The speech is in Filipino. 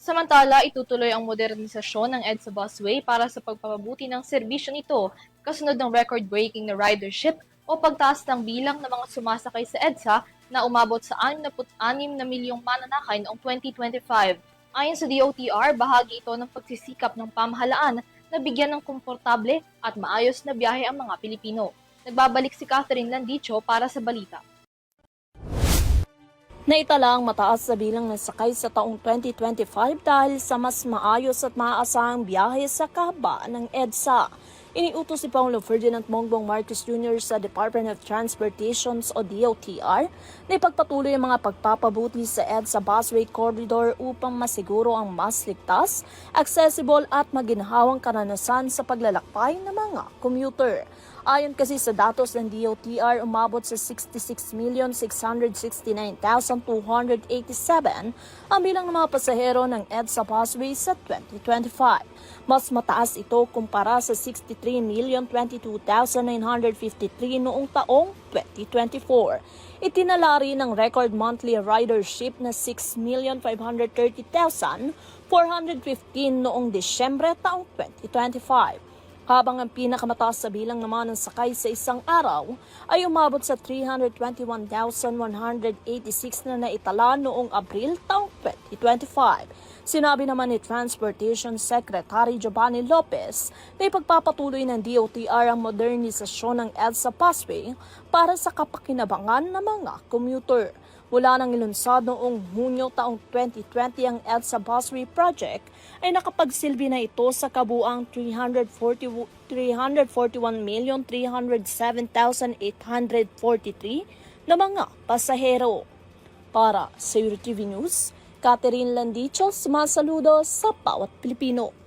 Samantala, itutuloy ang modernisasyon ng EDSA Busway para sa pagpapabuti ng serbisyo nito kasunod ng record-breaking na ridership o pagtaas ng bilang ng mga sumasakay sa EDSA na umabot sa 66 na milyong mananakay noong 2025. Ayon sa DOTR, bahagi ito ng pagsisikap ng pamahalaan na bigyan ng komportable at maayos na biyahe ang mga Pilipino. Nagbabalik si Catherine Landicho para sa balita. Naitala ang mataas sa bilang ng sakay sa taong 2025 dahil sa mas maayos at maaasahang biyahe sa kahabaan ng EDSA. Iniutos si Pangulong Ferdinand Bongbong Marcos Jr. sa Department of Transportation o DOTR na ipagpatuloy ang mga pagpapabuti sa EDSA Busway Corridor upang masiguro ang mas ligtas, accessible at maginhawang karanasan sa paglalakbay ng mga commuter. Ayon kasi sa datos ng DOTR, umabot sa 66,669,287 ang bilang ng mga pasahero ng EDSA Busway sa 2025. Mas mataas ito kumpara sa 63,022,953 noong taong 2024. Itinala rin ng record monthly ridership na 6,530,415 noong Disyembre taong 2025. Habang ang pinakamataas sa bilang naman ng sakay sa isang araw ay umabot sa 321,186 na naitala noong Abril taong 2025. Sinabi naman ni Transportation Secretary Giovanni Lopez na ipagpapatuloy ng DOTR ang modernisasyon ng EDSA Busway para sa kapakinabangan ng mga commuter. Mula nang ilunsad noong Hunyo taong 2020 ang EDSA Busway Project ay nakapagsilbi na ito sa kabuang 341,307,843 na mga pasahero. Para sa EuroTV News, Catherine Landicho, sumasaludo sa bawat Pilipino.